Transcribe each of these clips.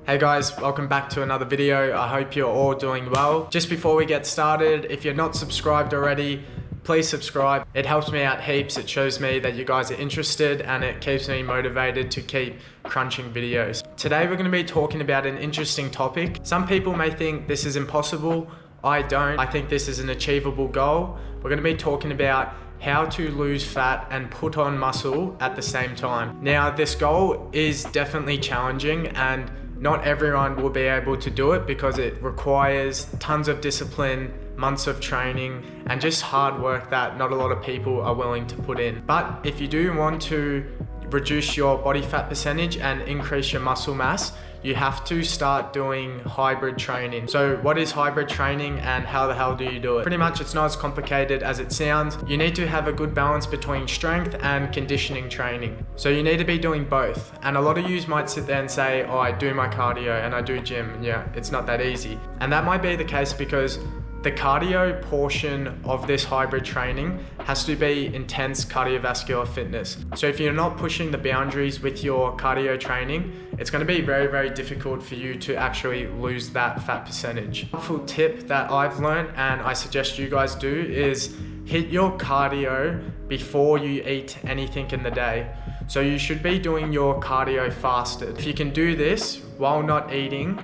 Hey guys, welcome back to another video. I hope you're all doing well. Just before we get started, if you're not subscribed already, please subscribe. It helps me out heaps. It shows me that you guys are interested and it keeps me motivated to keep crunching videos. Today we're going to be talking about an interesting topic. Some people may think this is impossible. I don't. I think this is an achievable goal. We're going to be talking about how to lose fat and put on muscle at the same time. Now, this goal is definitely challenging and not everyone will be able to do it because it requires tons of discipline, months of training, and just hard work that not a lot of people are willing to put in. But if you do want to reduce your body fat percentage and increase your muscle mass, you have to start doing hybrid training. So what is hybrid training and how the hell do you do it? Pretty much it's not as complicated as it sounds. You need to have a good balance between strength and conditioning training. So you need to be doing both. And a lot of you might sit there and say, oh, I do my cardio and I do gym. Yeah, it's not that easy. And that might be the case because the cardio portion of this hybrid training has to be intense cardiovascular fitness. So if you're not pushing the boundaries with your cardio training, it's going to be very, very difficult for you to actually lose that fat percentage. A helpful tip that I've learned and I suggest you guys do is hit your cardio before you eat anything in the day. So you should be doing your cardio fasted. If you can do this while not eating,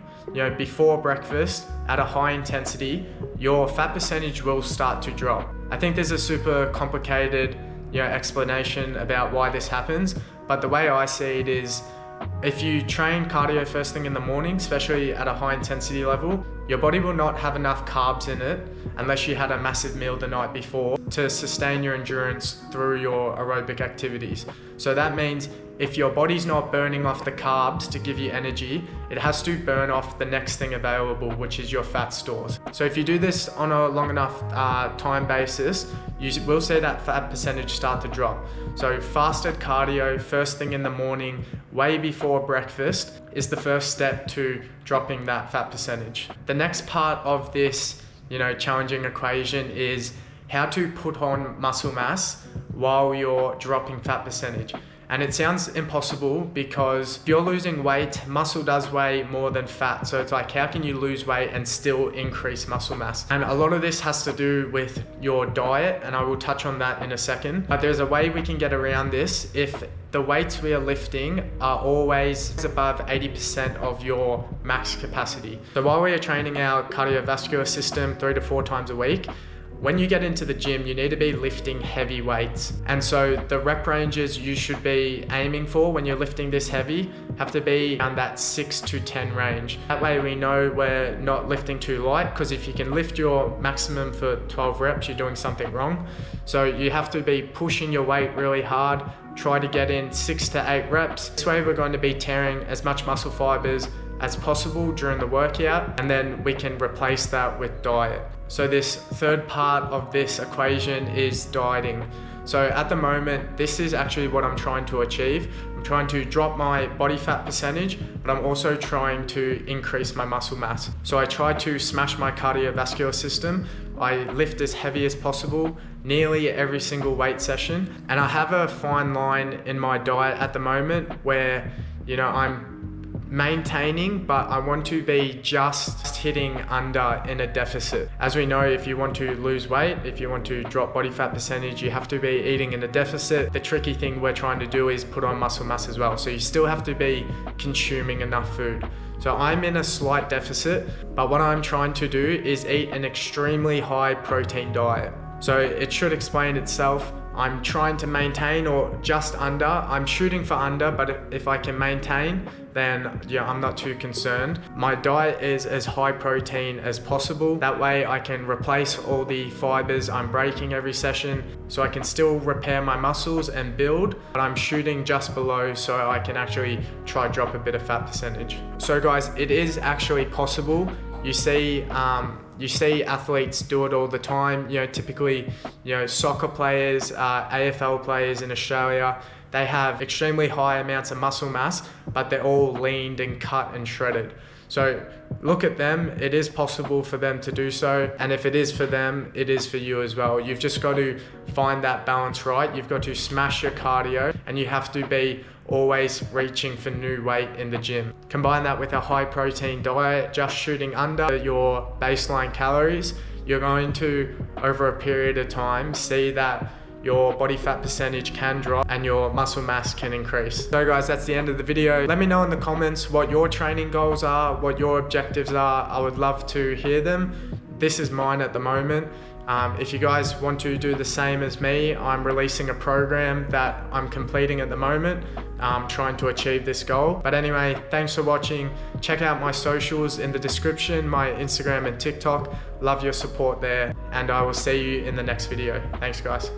before breakfast at a high intensity, your fat percentage will start to drop. I think there's a super complicated explanation about why this happens, but the way I see it is if you train cardio first thing in the morning, especially at a high intensity level, your body will not have enough carbs in it unless you had a massive meal the night before to sustain your endurance through your aerobic activities. So that means if your body's not burning off the carbs to give you energy, it has to burn off the next thing available, which is your fat stores. So if you do this on a long enough time basis, you will see that fat percentage start to drop. So fasted cardio first thing in the morning, way before breakfast, is the first step to dropping that fat percentage. The next part of this challenging equation is how to put on muscle mass while you're dropping fat percentage. And it sounds impossible because if you're losing weight, muscle does weigh more than fat. So it's like, how can you lose weight and still increase muscle mass? And a lot of this has to do with your diet, and I will touch on that in a second. But there's a way we can get around this if the weights we are lifting are always above 80% of your max capacity. So while we are training our cardiovascular system 3 to 4 times a week, when you get into the gym, you need to be lifting heavy weights. And so the rep ranges you should be aiming for when you're lifting this heavy have to be around that 6 to 10 range. That way we know we're not lifting too light, because if you can lift your maximum for 12 reps, you're doing something wrong. So you have to be pushing your weight really hard, try to get in 6 to 8 reps. This way we're going to be tearing as much muscle fibers as possible during the workout, and then we can replace that with diet. So this third part of this equation is dieting. So at the moment, this is actually what I'm trying to achieve. I'm trying to drop my body fat percentage, but I'm also trying to increase my muscle mass. So I try to smash my cardiovascular system. I lift as heavy as possible, nearly every single weight session. And I have a fine line in my diet at the moment where, I'm maintaining, but I want to be just hitting under in a deficit. As we know, if you want to lose weight, if you want to drop body fat percentage, you have to be eating in a deficit. The tricky thing we're trying to do is put on muscle mass as well. So you still have to be consuming enough food. So I'm in a slight deficit, but what I'm trying to do is eat an extremely high protein diet. So it should explain itself. I'm trying to maintain or just under. I'm shooting for under, but if I can maintain, then I'm not too concerned. My diet is as high protein as possible. That way I can replace all the fibers I'm breaking every session, so I can still repair my muscles and build, but I'm shooting just below so I can actually try drop a bit of fat percentage. So guys, it is actually possible. You see athletes do it all the time. Typically, soccer players, AFL players in Australia, they have extremely high amounts of muscle mass, but they're all leaned and cut and shredded. So look at them, it is possible for them to do so. And if it is for them, it is for you as well. You've just got to find that balance right. You've got to smash your cardio and you have to be always reaching for new weight in the gym. Combine that with a high protein diet, just shooting under your baseline calories, you're going to, over a period of time, see that your body fat percentage can drop and your muscle mass can increase. So guys, that's the end of the video. Let me know in the comments what your training goals are, what your objectives are. I would love to hear them. This is mine at the moment. If you guys want to do the same as me, I'm releasing a program that I'm completing at the moment, trying to achieve this goal. But anyway, thanks for watching. Check out my socials in the description, my Instagram and TikTok. Love your support there, and I will see you in the next video. Thanks guys.